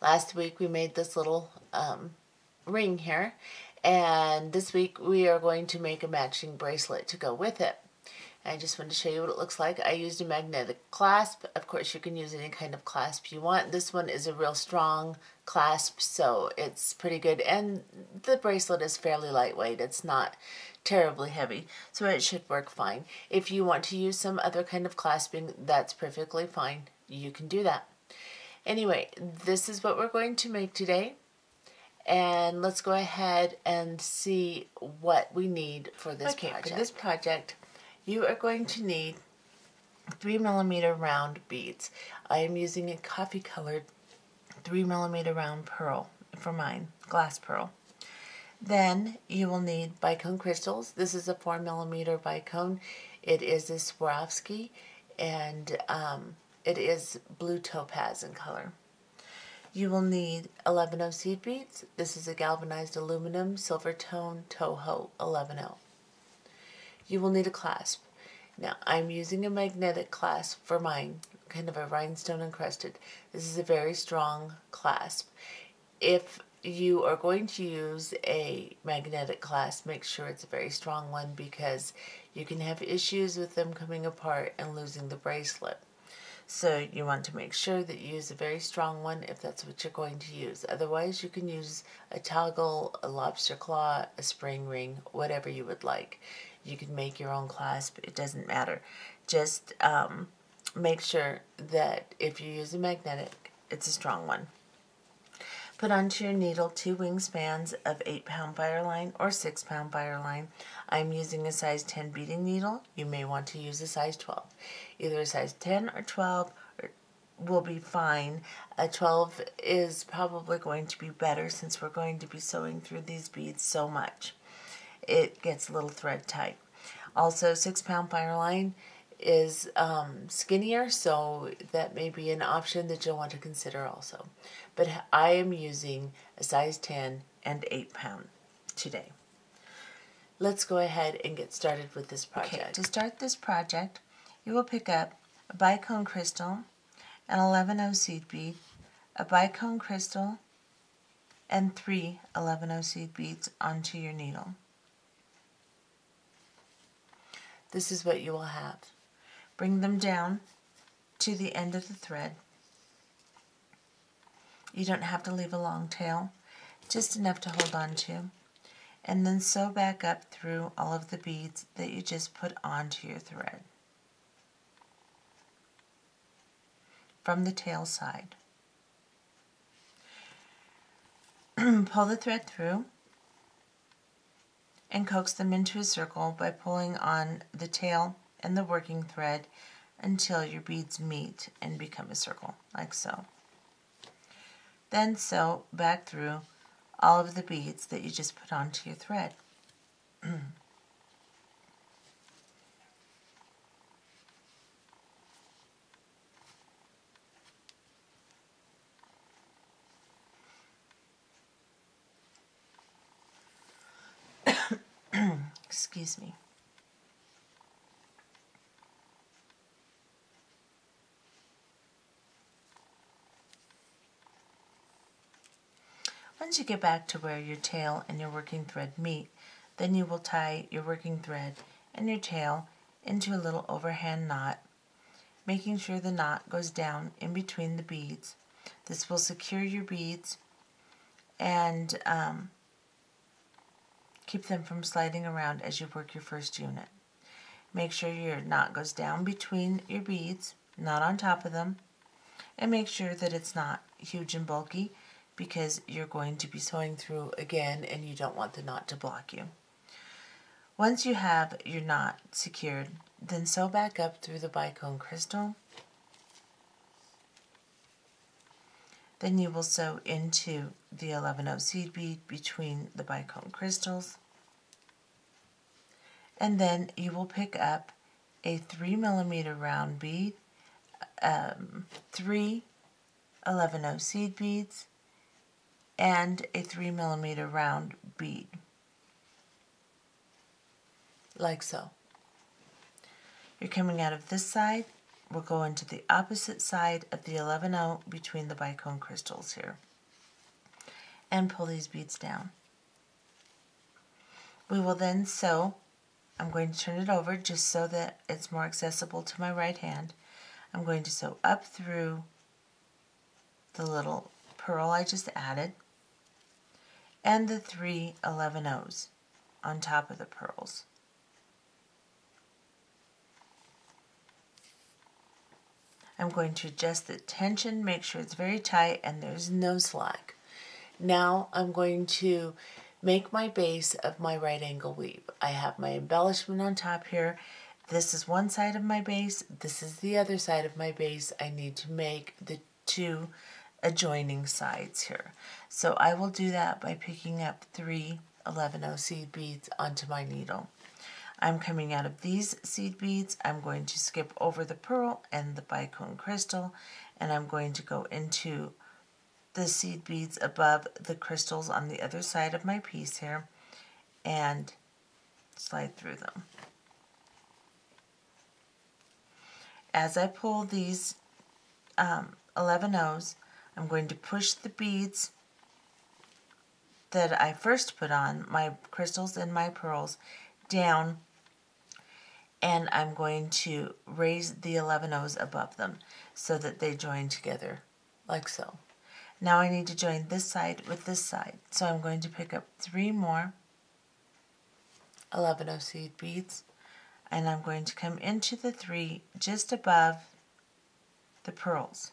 Last week we made this little ring here, and this week we are going to make a matching bracelet to go with it. I just wanted to show you what it looks like. I used a magnetic clasp. Of course, you can use any kind of clasp you want. This one is a real strong clasp, so it's pretty good. And the bracelet is fairly lightweight. It's not terribly heavy, so it should work fine. If you want to use some other kind of clasping, that's perfectly fine. You can do that. Anyway, this is what we're going to make today. And let's go ahead and see what we need for this project. For this project, you are going to need 3mm round beads. I am using a coffee colored 3mm round pearl for mine, glass pearl. Then you will need bicone crystals. This is a 4mm bicone. It is a Swarovski, and it is blue topaz in color. You will need 11/0 seed beads. This is a galvanized aluminum silver tone Toho 11/0. You will need a clasp. Now, I'm using a magnetic clasp for mine, kind of a rhinestone encrusted. This is a very strong clasp. If you are going to use a magnetic clasp, make sure it's a very strong one, because you can have issues with them coming apart and losing the bracelet. So you want to make sure that you use a very strong one if that's what you're going to use. Otherwise, you can use a toggle, a lobster claw, a spring ring, whatever you would like. You can make your own clasp. It doesn't matter. Just make sure that if you use a magnetic, it's a strong one. Put onto your needle 2 wingspans of 8-pound Fireline or 6-pound Fireline. I'm using a size 10 beading needle. You may want to use a size 12. Either a size 10 or 12 will be fine. A 12 is probably going to be better since we're going to be sewing through these beads so much. It gets a little thread tight. Also, 6-pound Fireline is skinnier, so that may be an option that you'll want to consider also. But I am using a size 10 and 8-pound today. Let's go ahead and get started with this project. Okay, to start this project, you will pick up a bicone crystal, an 11/0 seed bead, a bicone crystal, and 3 11/0 seed beads onto your needle. This is what you will have. Bring them down to the end of the thread. You don't have to leave a long tail, just enough to hold on to. And then sew back up through all of the beads that you just put onto your thread from the tail side. Pull the thread through and coax them into a circle by pulling on the tail and the working thread until your beads meet and become a circle, like so. Then sew back through all of the beads that you just put onto your thread. Excuse me. Once you get back to where your tail and your working thread meet, then you will tie your working thread and your tail into a little overhand knot, making sure the knot goes down in between the beads. This will secure your beads and keep them from sliding around as you work your first unit. Make sure your knot goes down between your beads, not on top of them, and make sure that it's not huge and bulky, because you're going to be sewing through again and you don't want the knot to block you. Once you have your knot secured, then sew back up through the bicone crystal. Then you will sew into the 11/0 seed bead between the bicone crystals. And then you will pick up a 3mm round bead, 3 11/0 seed beads, and a 3mm round bead, like so. You're coming out of this side. We'll go into the opposite side of the 11/0 between the bicone crystals here. and pull these beads down. We will then sew. I'm going to turn it over just so that it's more accessible to my right hand. I'm going to sew up through the little pearl I just added and the 3 11-ohs on top of the pearls. I'm going to adjust the tension, make sure it's very tight and there's no slack. Now I'm going to make my base of my right angle weave. I have my embellishment on top here. This is one side of my base, this is the other side of my base. I need to make the 2 adjoining sides here. So I will do that by picking up 3 11-oh seed beads onto my needle. I'm coming out of these seed beads. I'm going to skip over the pearl and the bicone crystal, and I'm going to go into the seed beads above the crystals on the other side of my piece here and slide through them. As I pull these 11-ohs, I'm going to push the beads that I first put on, my crystals and my pearls, down, and I'm going to raise the 11-ohs above them so that they join together like so. Now I need to join this side with this side, so I'm going to pick up 3 more 11-oh seed beads, and I'm going to come into the 3 just above the pearls.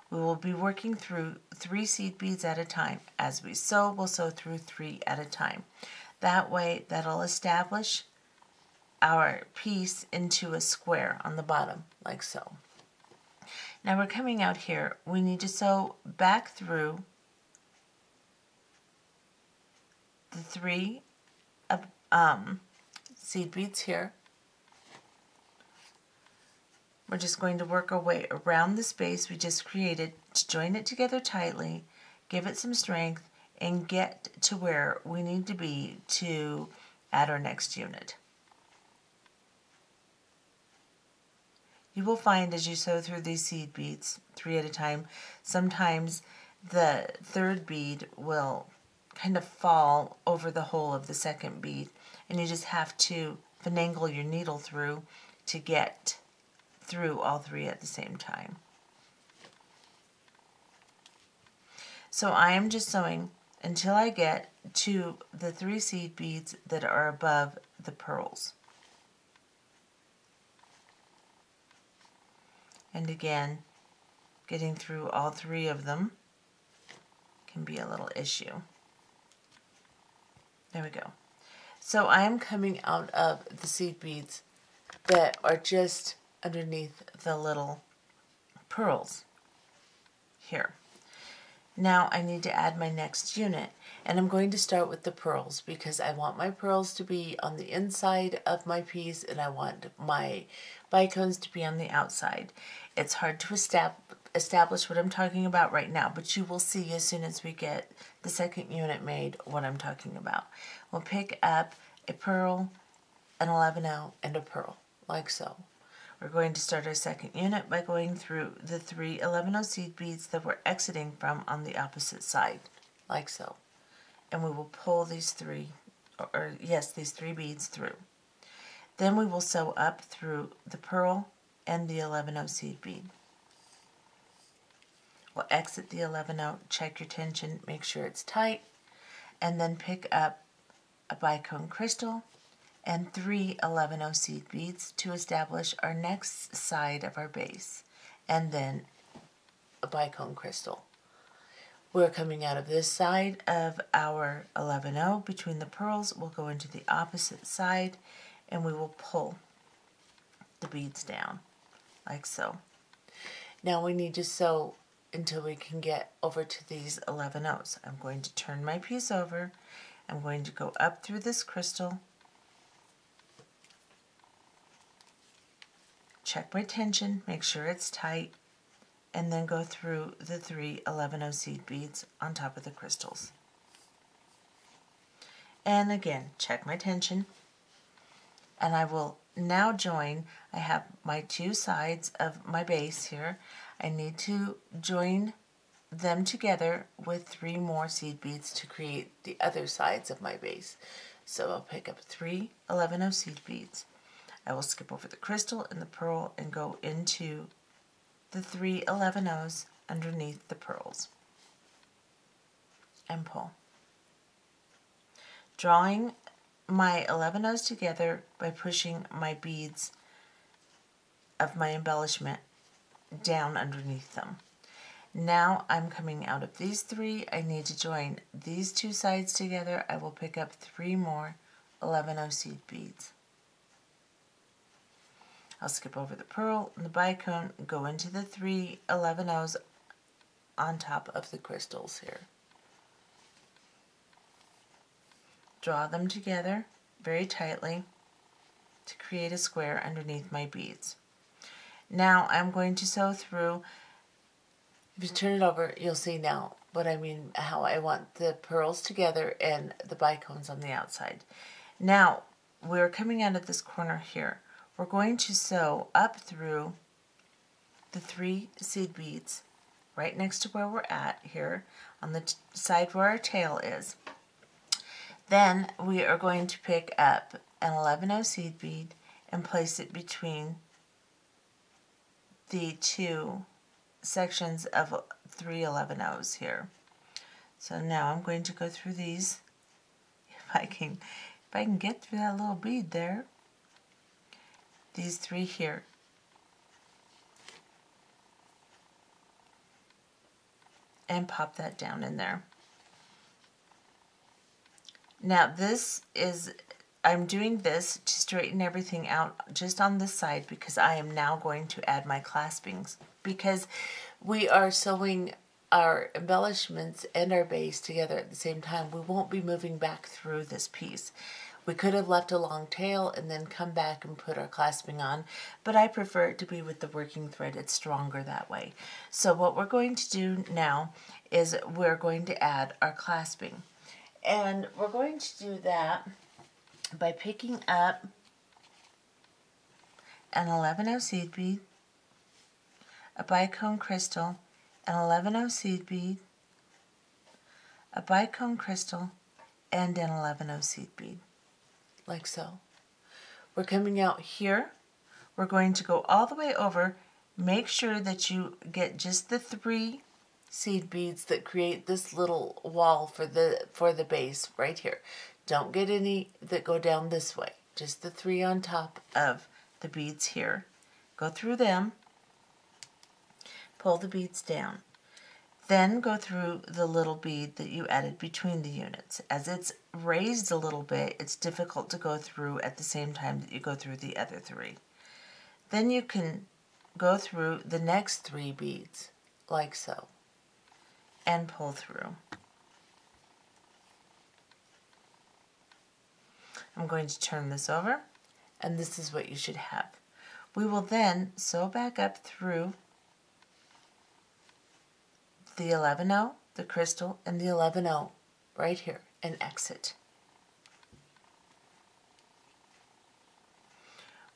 We will be working through 3 seed beads at a time. As we sew, we'll sew through 3 at a time. That way, that'll establish our piece into a square on the bottom, like so. Now we're coming out here. We need to sew back through the 3 seed beads here. We're just going to work our way around the space we just created to join it together tightly, give it some strength, and get to where we need to be to add our next unit. You will find as you sew through these seed beads, 3 at a time, sometimes the 3rd bead will kind of fall over the hole of the 2nd bead, and you just have to finagle your needle through to get through all 3 at the same time. So I am just sewing until I get to the 3 seed beads that are above the pearls. And again, getting through all 3 of them can be a little issue. There we go. So I am coming out of the seed beads that are just underneath the little pearls here. Now I need to add my next unit, and I'm going to start with the pearls because I want my pearls to be on the inside of my piece and I want my bicones to be on the outside. It's hard to establish what I'm talking about right now, but you will see as soon as we get the 2nd unit made what I'm talking about. We'll pick up a pearl, an 11-oh, and a pearl, like so. We're going to start our 2nd unit by going through the 3 11-oh seed beads that we're exiting from on the opposite side, like so. And we will pull these 3 beads through. Then we will sew up through the pearl and the 11-oh seed bead. We'll exit the 11-oh, check your tension, make sure it's tight, and then pick up a bicone crystal and 3 11-oh seed beads to establish our next side of our base, and then a bicone crystal. We're coming out of this side of our 11-oh between the pearls. We'll go into the opposite side and we will pull the beads down like so. Now we need to sew until we can get over to these 11-ohs. I'm going to turn my piece over. I'm going to go up through this crystal, check my tension, make sure it's tight, and then go through the 3 11-oh seed beads on top of the crystals. And again, check my tension, and I will now join. I have my 2 sides of my base here. I need to join them together with 3 more seed beads to create the other sides of my base. So I'll pick up 3 11-0 seed beads. I will skip over the crystal and the pearl and go into the 3 11-0s underneath the pearls and pull. Drawing my 11-0s together by pushing my beads of my embellishment down underneath them. Now I'm coming out of these 3. I need to join these 2 sides together. I will pick up 3 more 11-0 seed beads. I'll skip over the pearl and the bicone and go into the 3 11-0s on top of the crystals here. Draw them together very tightly to create a square underneath my beads. Now I'm going to sew through. If you turn it over, you'll see now what I mean, how I want the pearls together and the bicones on the outside. Now, we're coming out of this corner here. We're going to sew up through the 3 seed beads right next to where we're at here on the side where our tail is. Then we are going to pick up an 11-0 seed bead and place it between the 2 sections of 3 11-0s here. So now I'm going to go through these. If I can get through that little bead there. These 3 here. And pop that down in there. Now I'm doing this to straighten everything out just on this side because I am now going to add my claspings. Because we are sewing our embellishments and our base together at the same time, we won't be moving back through this piece. We could have left a long tail and then come back and put our clasping on, but I prefer it to be with the working thread. It's stronger that way. So what we're going to do now is we're going to add our clasping. And we're going to do that by picking up an 11-0 seed bead, a bicone crystal, an 11-0 seed bead, a bicone crystal, and an 11-0 seed bead. Like so. We're coming out here. We're going to go all the way over. Make sure that you get just the 3 seed beads that create this little wall for the base right here. Don't get any that go down this way. Just the 3 on top of the beads here. Go through them. Pull the beads down. Then go through the little bead that you added between the units. As it's raised a little bit, it's difficult to go through at the same time that you go through the other 3. Then you can go through the next 3 beads, like so, and pull through. I'm going to turn this over, and this is what you should have. We will then sew back up through the 11-0, the crystal, and the 11-0 right here, and exit.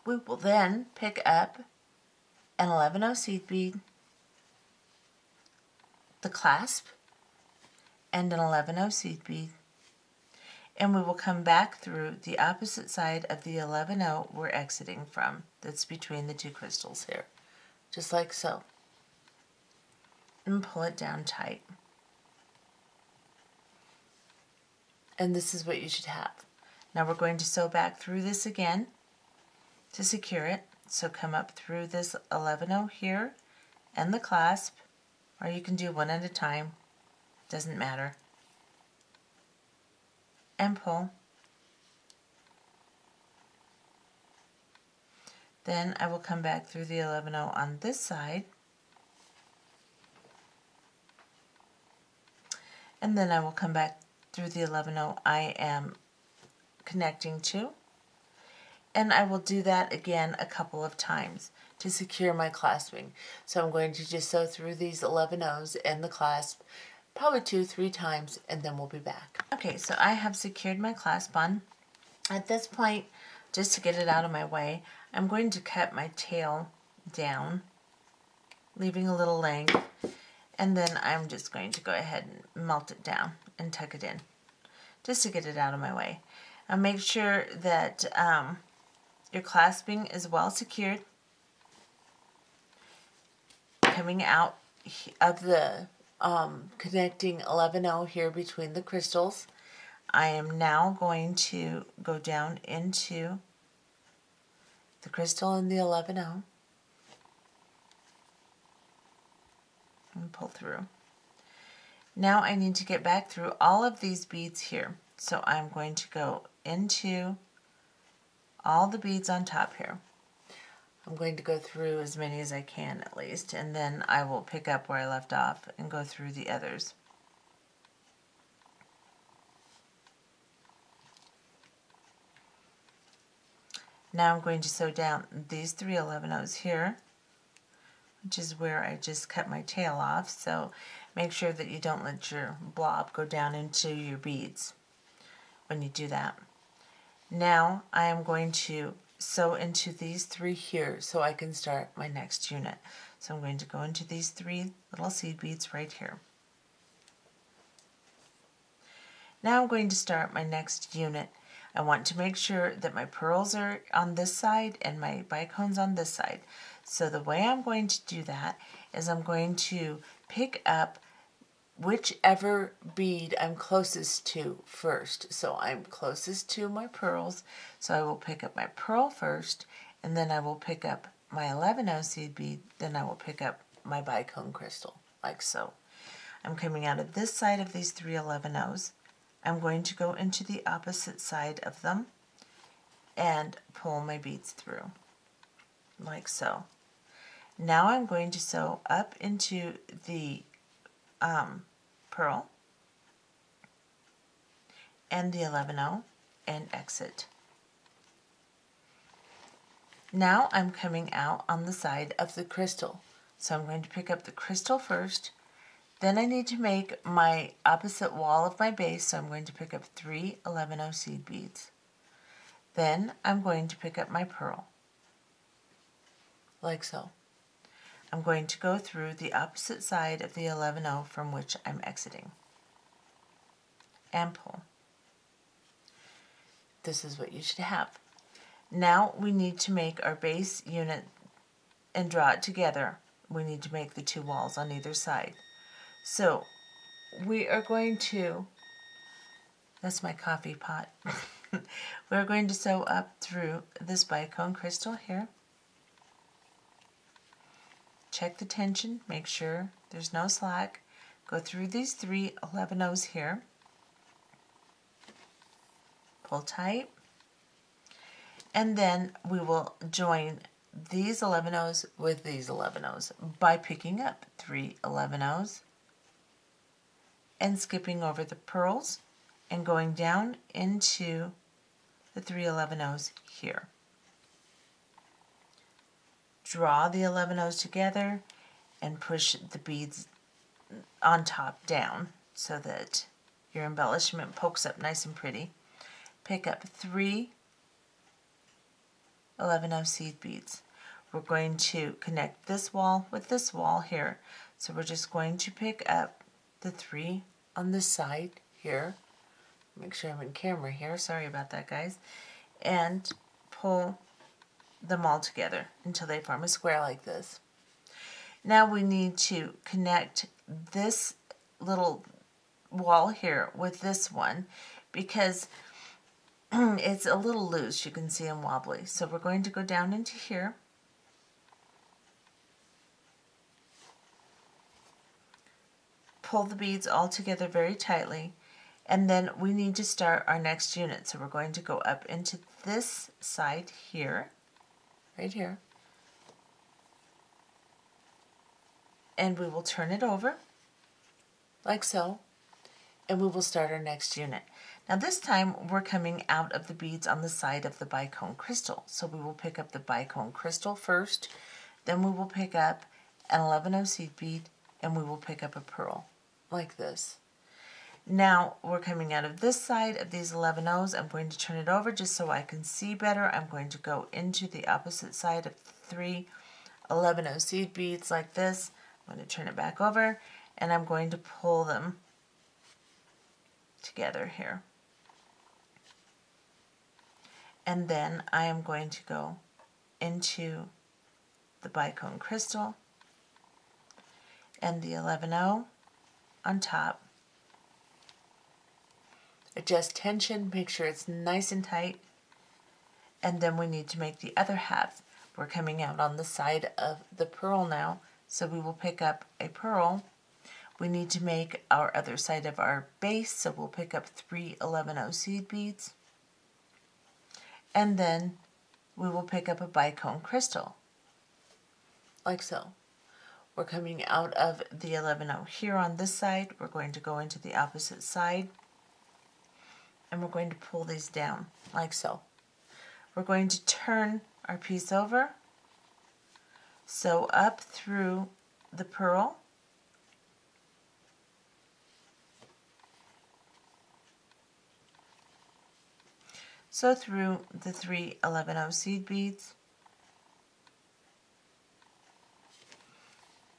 We will then pick up an 11-0 seed bead, the clasp, and an 11-0 seed bead, and we will come back through the opposite side of the 11-0 we're exiting from, that's between the 2 crystals here, just like so. And pull it down tight. And this is what you should have. Now we're going to sew back through this again to secure it. So come up through this 11-0 here and the clasp, or you can do one at a time, doesn't matter. And pull. Then I will come back through the 11-0 on this side. And then I will come back through the 11-0 I am connecting to. And I will do that again a couple of times to secure my clasping. So I'm going to just sew through these 11-0s and the clasp probably 2-3 times, and then we'll be back. Okay, so I have secured my clasp on. At this point, just to get it out of my way, I'm going to cut my tail down, leaving a little length. And then I'm just going to go ahead and melt it down and tuck it in, just to get it out of my way. And make sure that your clasping is well secured. Coming out of the connecting 11-0 here between the crystals, I am now going to go down into the crystal and the 11-0 and pull through. Now I need to get back through all of these beads here. So I'm going to go into all the beads on top here. I'm going to go through as many as I can at least, and then I will pick up where I left off and go through the others. Now I'm going to sew down these 3 11-0s here, which is where I just cut my tail off, so make sure that you don't let your blob go down into your beads when you do that. Now I am going to sew into these 3 here so I can start my next unit. So I'm going to go into these 3 little seed beads right here. Now I'm going to start my next unit. I want to make sure that my pearls are on this side and my bicones on this side. So the way I'm going to do that is I'm going to pick up whichever bead I'm closest to first. So I'm closest to my pearls, so I will pick up my pearl first, and then I will pick up my 11-0 seed bead, then I will pick up my bicone crystal, like so. I'm coming out of this side of these 3 11-0s. I'm going to go into the opposite side of them and pull my beads through, like so. Now I'm going to sew up into the pearl and the 11-0 and exit. Now I'm coming out on the side of the crystal. So I'm going to pick up the crystal first. Then I need to make my opposite wall of my base, so I'm going to pick up 3 11-0 seed beads. Then I'm going to pick up my pearl, like so. I'm going to go through the opposite side of the 11-0 from which I'm exiting and pull. This is what you should have. Now we need to make our base unit and draw it together. We need to make the 2 walls on either side. So we are going to, that's my coffee pot, we're going to sew up through this bicone crystal here. Check the tension, make sure there's no slack. Go through these 3 11-0s here. Pull tight. And then we will join these 11-0s with these 11-0s by picking up 3 11-0s and skipping over the pearls and going down into the 3 11-0s here. Draw the 11-0s together and push the beads on top down so that your embellishment pokes up nice and pretty. Pick up 3 11-0 seed beads. We're going to connect this wall with this wall here. So we're just going to pick up the 3 on this side here. Make sure I'm in camera here. Sorry about that, guys. And pull them all together until they form a square like this. Now we need to connect this little wall here with this one because it's a little loose. You can see I'm wobbly. So we're going to go down into here. Pull the beads all together very tightly, and then we need to start our next unit. So we're going to go up into this side here, right here, and we will turn it over like so, and we will start our next unit. Now this time we're coming out of the beads on the side of the bicone crystal. So we will pick up the bicone crystal first, then we will pick up an 11-0 seed bead, and we will pick up a pearl like this. Now we're coming out of this side of these 11-0s. I'm going to turn it over just so I can see better. I'm going to go into the opposite side of 3 11-0 seed beads like this. I'm going to turn it back over, and I'm going to pull them together here. And then I am going to go into the bicone crystal and the 11-0 on top. Adjust tension, make sure it's nice and tight, and then we need to make the other half. We're coming out on the side of the pearl now, so we will pick up a pearl. We need to make our other side of our base, so we'll pick up 3 11-0 seed beads, and then we will pick up a bicone crystal, like so. We're coming out of the 11-0 here on this side. We're going to go into the opposite side, and we're going to pull these down, like so. We're going to turn our piece over, sew up through the pearl, sew through the 3 11-0 seed beads,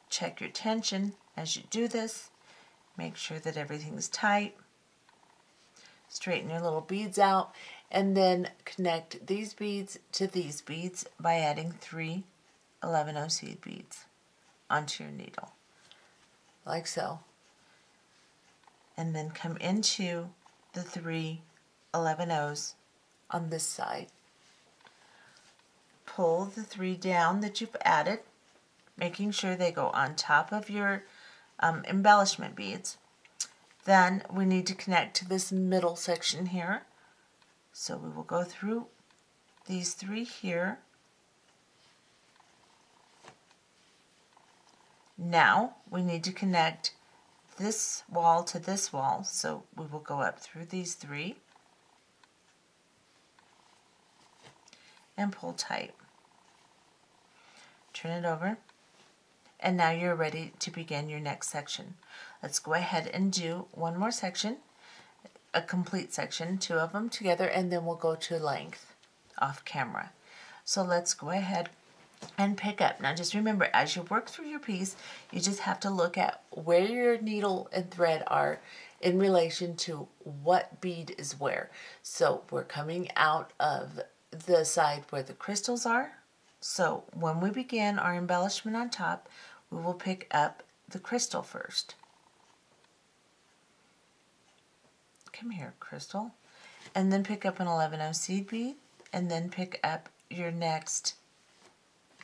check your tension as you do this, make sure that everything's tight, straighten your little beads out, and then connect these beads to these beads by adding 3 11-0 seed beads onto your needle, like so. And then come into the 3 11-0s on this side. Pull the 3 down that you've added, making sure they go on top of your embellishment beads. Then we need to connect to this middle section here. So we will go through these 3 here. Now we need to connect this wall to this wall, so we will go up through these 3 and pull tight. Turn it over, and now you're ready to begin your next section. Let's go ahead and do one more section, a complete section, 2 of them together, and then we'll go to length off camera. So let's go ahead and pick up. Now just remember, as you work through your piece, you just have to look at where your needle and thread are in relation to what bead is where. So we're coming out of the side where the crystals are. So when we begin our embellishment on top, we will pick up the crystal first. Come here, crystal. And then pick up an 11-0 seed bead, and then pick up your next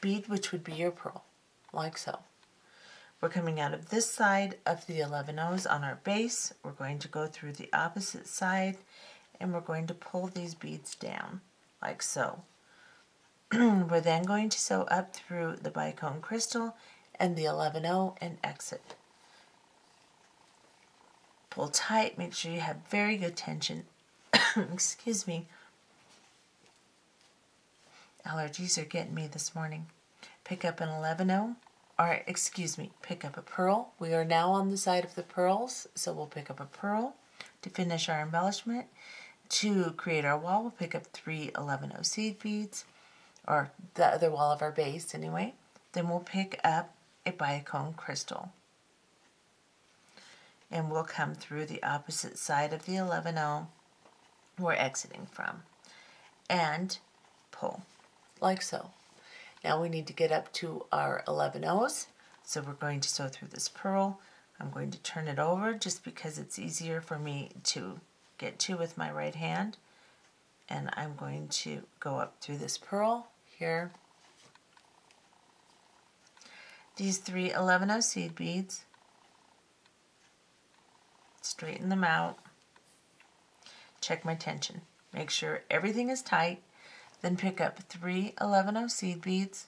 bead, which would be your pearl, like so. We're coming out of this side of the 11-0s on our base. We're going to go through the opposite side, and we're going to pull these beads down, like so. We're then going to sew up through the bicone crystal and the 11-0 and exit. Pull tight, make sure you have very good tension. Excuse me. Allergies are getting me this morning. Pick up an 11-0, or excuse me, pick up a pearl. We are now on the side of the pearls, so we'll pick up a pearl to finish our embellishment. To create our wall, we'll pick up 3 11-0 seed beads, or the other wall of our base anyway. Then we'll pick up a bicone crystal, and we'll come through the opposite side of the 11-0 we're exiting from, and pull, like so. Now we need to get up to our 11-0s, so we're going to sew through this pearl. I'm going to turn it over just because it's easier for me to get to with my right hand, and I'm going to go up through this pearl here. These 3 11-0 seed beads, straighten them out, check my tension, make sure everything is tight, then pick up 3 11-0 seed beads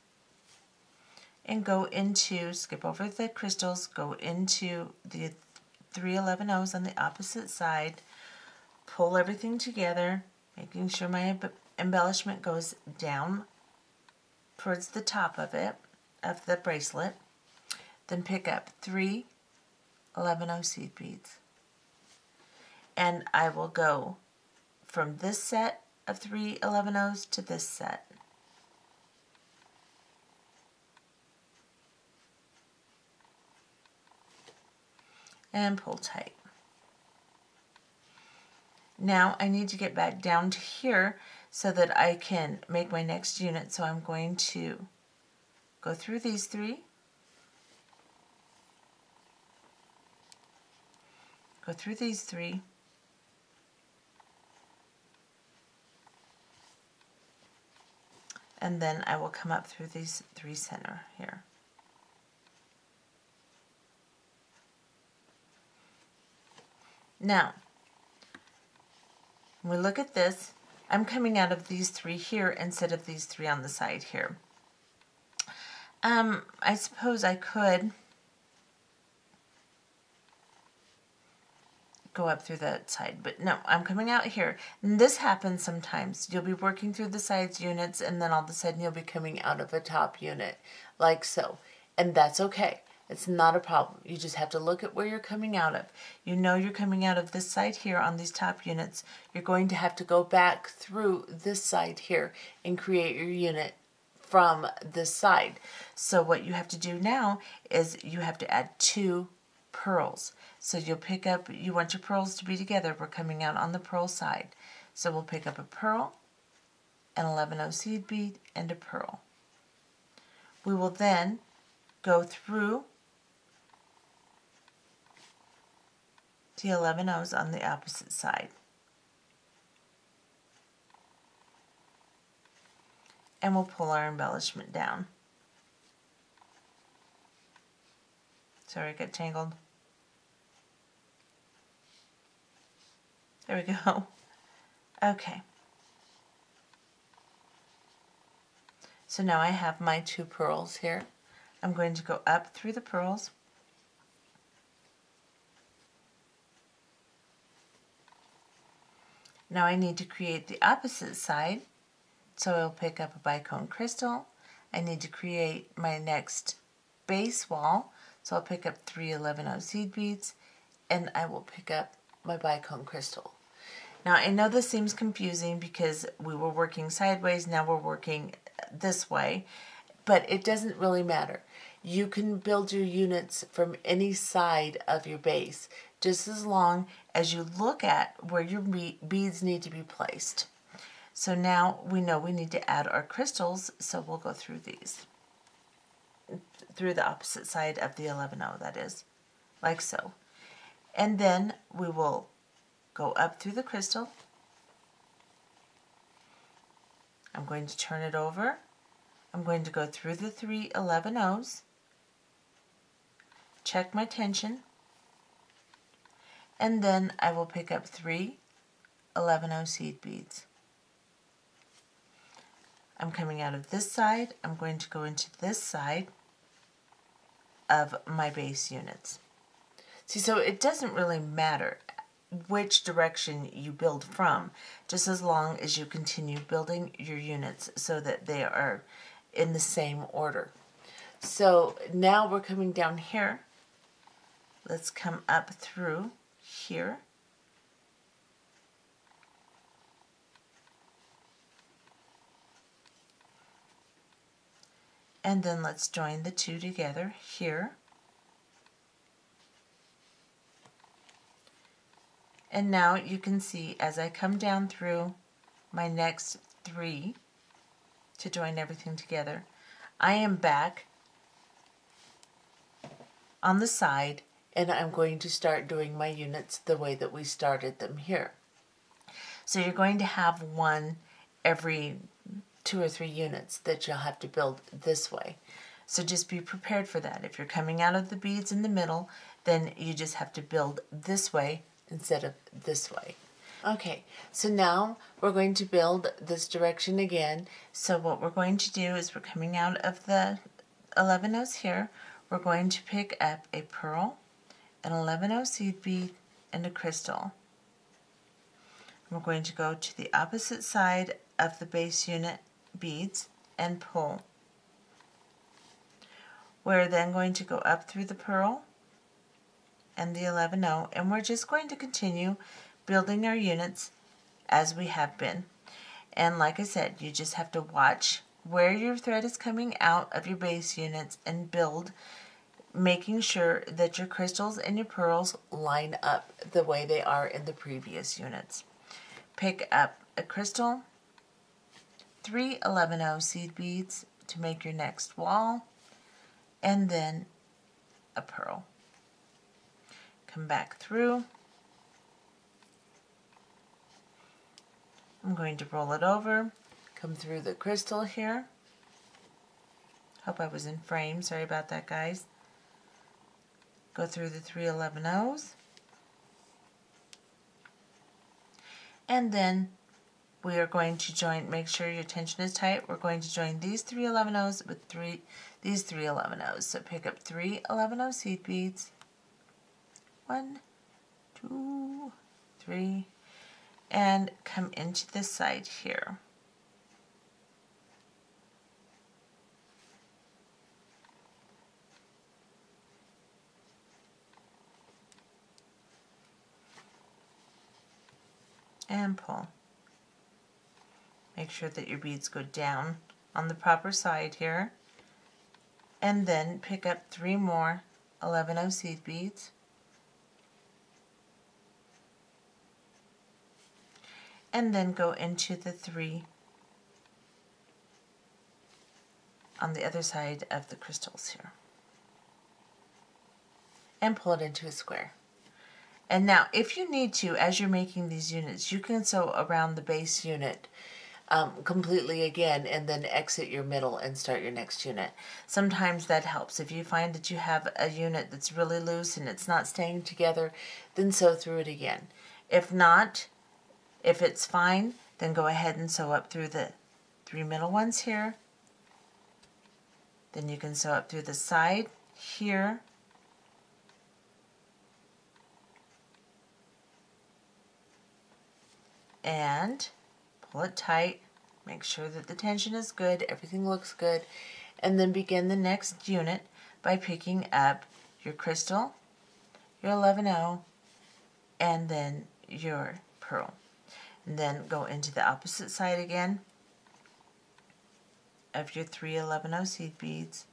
and go into, skip over the crystals, go into the 3 11-0s on the opposite side, pull everything together, making sure my embellishment goes down towards the top of it, of the bracelet, then pick up 3 11-0 seed beads. And I will go from this set of 3 11-0s to this set. and pull tight. Now I need to get back down to here so that I can make my next unit. So I'm going to go through these three, go through these three, and then I will come up through these three center here. Now, when we look at this, I'm coming out of these three here instead of these three on the side here. I suppose I could go up through that side, but no, I'm coming out here. And this happens sometimes. You'll be working through the sides units and then all of a sudden you'll be coming out of a top unit like so. And that's okay. It's not a problem. You just have to look at where you're coming out of. You know you're coming out of this side here on these top units. You're going to have to go back through this side here and create your unit from this side. So what you have to do now is you have to add 2 pearls. So you'll pick up, you want your pearls to be together. We're coming out on the pearl side. So we'll pick up a pearl, an 11-0 seed bead, and a pearl. We will then go through the 11-0s on the opposite side. And we'll pull our embellishment down. Sorry, I got tangled. There we go. Okay. So now I have my 2 pearls here. I'm going to go up through the pearls. Now I need to create the opposite side. So I'll pick up a bicone crystal. I need to create my next base wall. So I'll pick up 3 11-0 seed beads and I will pick up my bicone crystal. Now I know this seems confusing because we were working sideways, now we're working this way, but it doesn't really matter. You can build your units from any side of your base, just as long as you look at where your beads need to be placed. So now we know we need to add our crystals, so we'll go through these. Through the opposite side of the 11-0, that is, like so. And then we will go up through the crystal. I'm going to turn it over. I'm going to go through the 3 11-0s, check my tension, and then I will pick up 3 11-0 seed beads. I'm coming out of this side. I'm going to go into this side of my base units. See, so it doesn't really matter which direction you build from, just as long as you continue building your units so that they are in the same order. So now we're coming down here. Let's come up through here. And then let's join the 2 together here. And now you can see as I come down through my next 3 to join everything together, I am back on the side and I'm going to start doing my units the way that we started them here. So you're going to have one every 2 or 3 units that you'll have to build this way. So just be prepared for that. If you're coming out of the beads in the middle, then you just have to build this way instead of this way. Okay, so now we're going to build this direction again. So what we're going to do is we're coming out of the 11-0s here. We're going to pick up a pearl, an 11-0 seed bead, and a crystal. We're going to go to the opposite side of the base unit beads and pull. We're then going to go up through the pearl and the 11-0, and we're just going to continue building our units as we have been. And like I said, you just have to watch where your thread is coming out of your base units and build making sure that your crystals and your pearls line up the way they are in the previous units. Pick up a crystal, 3 11-0 seed beads to make your next wall, and then a pearl. Come back through. I'm going to roll it over, come through the crystal here. Hope I was in frame, sorry about that, guys. Go through the 3 11-0s. And then we are going to join, make sure your tension is tight. We're going to join these 3 11-0s with these 3 11-0s. So pick up 3 11-0 seed beads. 1, 2, 3, and come into this side here. And pull. Make sure that your beads go down on the proper side here. And then pick up 3 more 11-0 seed beads. And then go into the 3 on the other side of the crystals here. And pull it into a square. And now, if you need to, as you're making these units, you can sew around the base unit completely again and then exit your middle and start your next unit. Sometimes that helps. If you find that you have a unit that's really loose and it's not staying together, then sew through it again. If not, if it's fine, then go ahead and sew up through the 3 middle ones here. Then you can sew up through the side here. And pull it tight, make sure that the tension is good, everything looks good, and then begin the next unit by picking up your crystal, your 11-0, and then your pearl. And then go into the opposite side again of your 3 11-0 seed beads.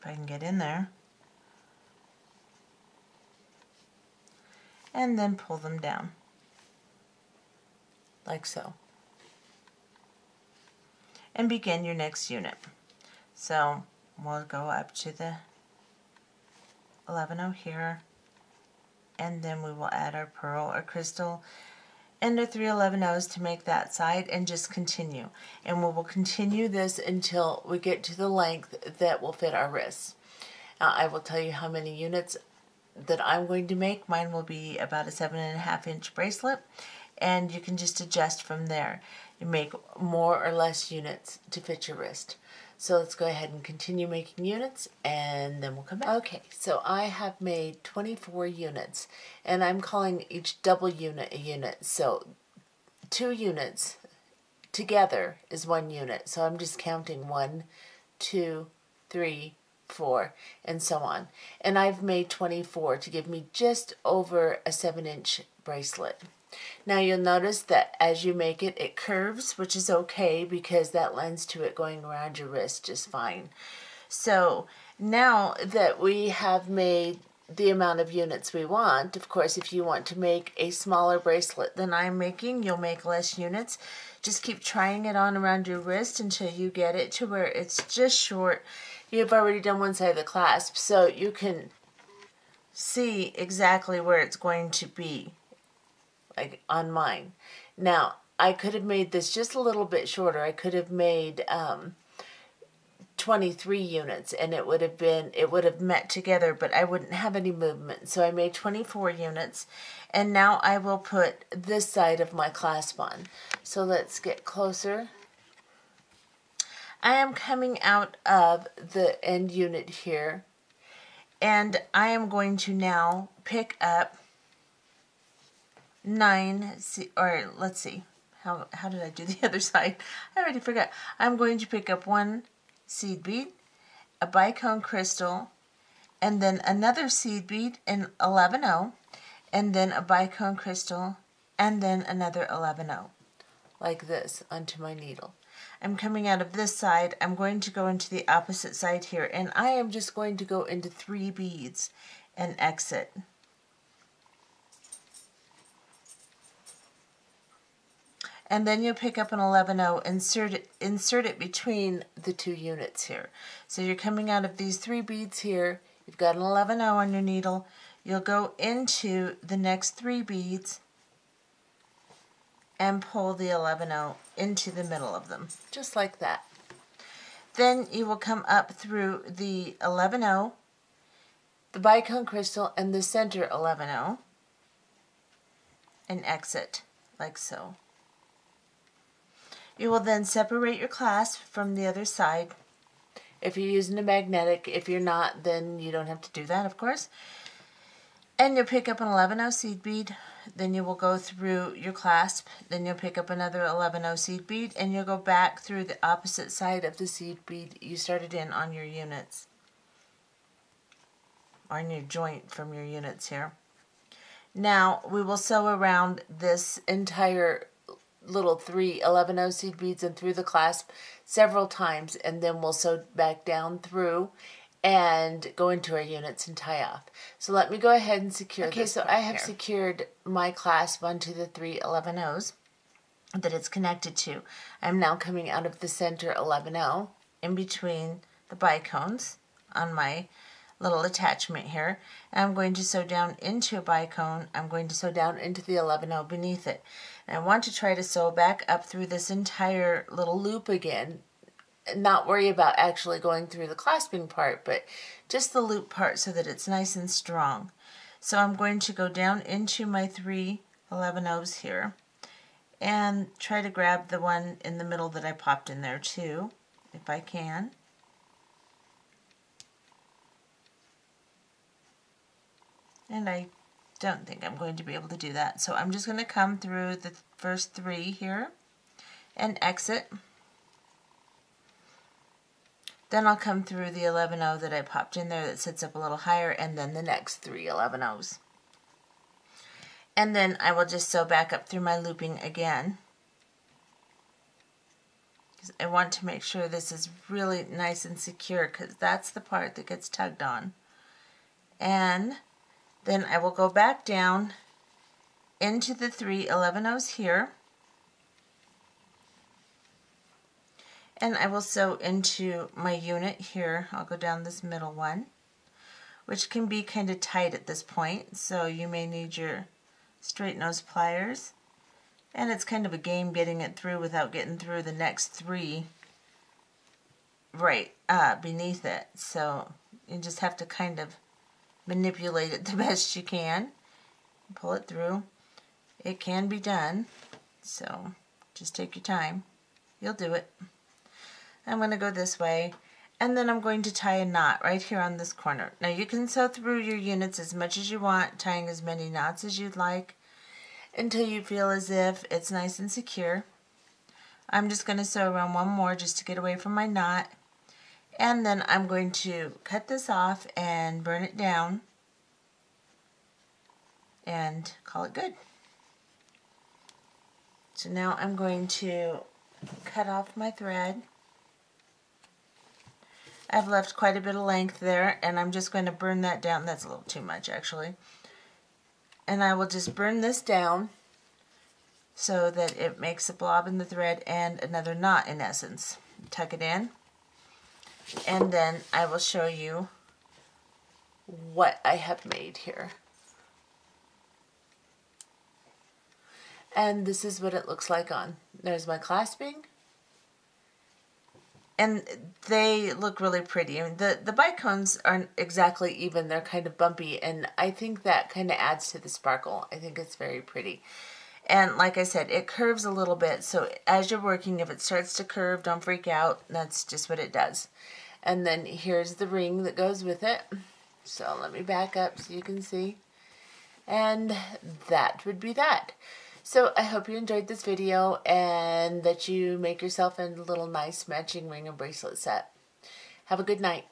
If I can get in there. And then pull them down, like so. And begin your next unit. So we'll go up to the 11-0 here, and then we will add our pearl or crystal and our 3 11-0s to make that side, and just continue. And we will continue this until we get to the length that will fit our wrists. Now I will tell you how many units that I'm going to make. Mine will be about a 7.5-inch bracelet, and you can just adjust from there. You make more or less units to fit your wrist. So let's go ahead and continue making units, and then we'll come back. Okay, so I have made 24 units, and I'm calling each double unit a unit. So 2 units together is 1 unit. So I'm just counting 1, 2, 3, 4, and so on. And I've made 24 to give me just over a 7-inch bracelet. Now you'll notice that as you make it, it curves, which is okay because that lends to it going around your wrist just fine. So now that we have made the amount of units we want, of course, if you want to make a smaller bracelet than I'm making, you'll make less units. Just keep trying it on around your wrist until you get it to where it's just short. You've already done one side of the clasp, so you can see exactly where it's going to be. Like on mine. Now, I could have made this just a little bit shorter. I could have made 23 units, and it would have met together, but I wouldn't have any movement. So I made 24 units, and now I will put this side of my clasp on. So let's get closer. I am coming out of the end unit here, and I am going to now pick up 9, or let's see, how did I do the other side? I already forgot. I'm going to pick up 1 seed bead, a bicone crystal, and then another seed bead in 11-0, and then a bicone crystal, and then another 11-0. like this onto my needle. I'm coming out of this side. I'm going to go into the opposite side here, and I am just going to go into 3 beads and exit. And then you'll pick up an 11-0, insert it between the 2 units here. So you're coming out of these 3 beads here, you've got an 11-0 on your needle, you'll go into the next 3 beads and pull the 11-0 into the middle of them. Just like that. Then you will come up through the 11-0, the bicone crystal, and the center 11-0, and exit like so. You will then separate your clasp from the other side. If you're using a magnetic, if you're not, then you don't have to Do that, of course. And you'll pick up an 11-0 seed bead. Then you will go through your clasp. Then you'll pick up another 11-0 seed bead, and you'll go back through the opposite side of the seed bead you started in on your units, on your joint from your units here. Now we will sew around this entire little 3 11-0 seed beads and through the clasp several times, and then we'll sew back down through and go into our units and tie off. So let me go ahead and secure this. Okay, so I have secured my clasp onto the 3 11-0s that it's connected to. I'm now coming out of the center 11-0 in between the bicones on my little attachment here. And I'm going to sew down into a bicone. I'm going to sew down into the 11-0 beneath it. And I want to try to sew back up through this entire little loop again. Not worry about actually going through the clasping part, but just the loop part so that it's nice and strong. So I'm going to go down into my 3 11-0s here and try to grab the one in the middle that I popped in there too, if I can. And I don't think I'm going to be able to do that. So I'm just going to come through the first 3 here and exit. Then I'll come through the 11-0 that I popped in there that sits up a little higher, and then the next 3 11-0s. And then I will just sew back up through my looping again. I want to make sure this is really nice and secure, because that's the part that gets tugged on. And then I will go back down into the 3 11-0s here, and I will sew into my unit here. I'll go down this middle one, which can be kind of tight at this point, so you may need your straight nose pliers. And it's kind of a game getting it through without getting through the next 3 right beneath it. So you just have to kind of manipulate it the best you can. Pull it through. It can be done, so just take your time. You'll do it. I'm going to go this way, and then I'm going to tie a knot right here on this corner. Now you can sew through your units as much as you want, tying as many knots as you'd like, until you feel as if it's nice and secure. I'm just going to sew around one more just to get away from my knot, and then I'm going to cut this off and burn it down and call it good. So now I'm going to cut off my thread. I've left quite a bit of length there, and I'm just going to burn that down. That's a little too much, actually. And I will just burn this down so that it makes a blob in the thread and another knot in essence. Tuck it in, and then I will show you what I have made here. And this is what it looks like on. There's my clasping. And they look really pretty. I mean, the bicones aren't exactly even. They're kind of bumpy, and I think that kind of adds to the sparkle. I think it's very pretty. And like I said, it curves a little bit, so as you're working, if it starts to curve, don't freak out. That's just what it does. And then here's the ring that goes with it. So let me back up so you can see. And that would be that. So I hope you enjoyed this video and that you make yourself a little nice matching ring and bracelet set. Have a good night.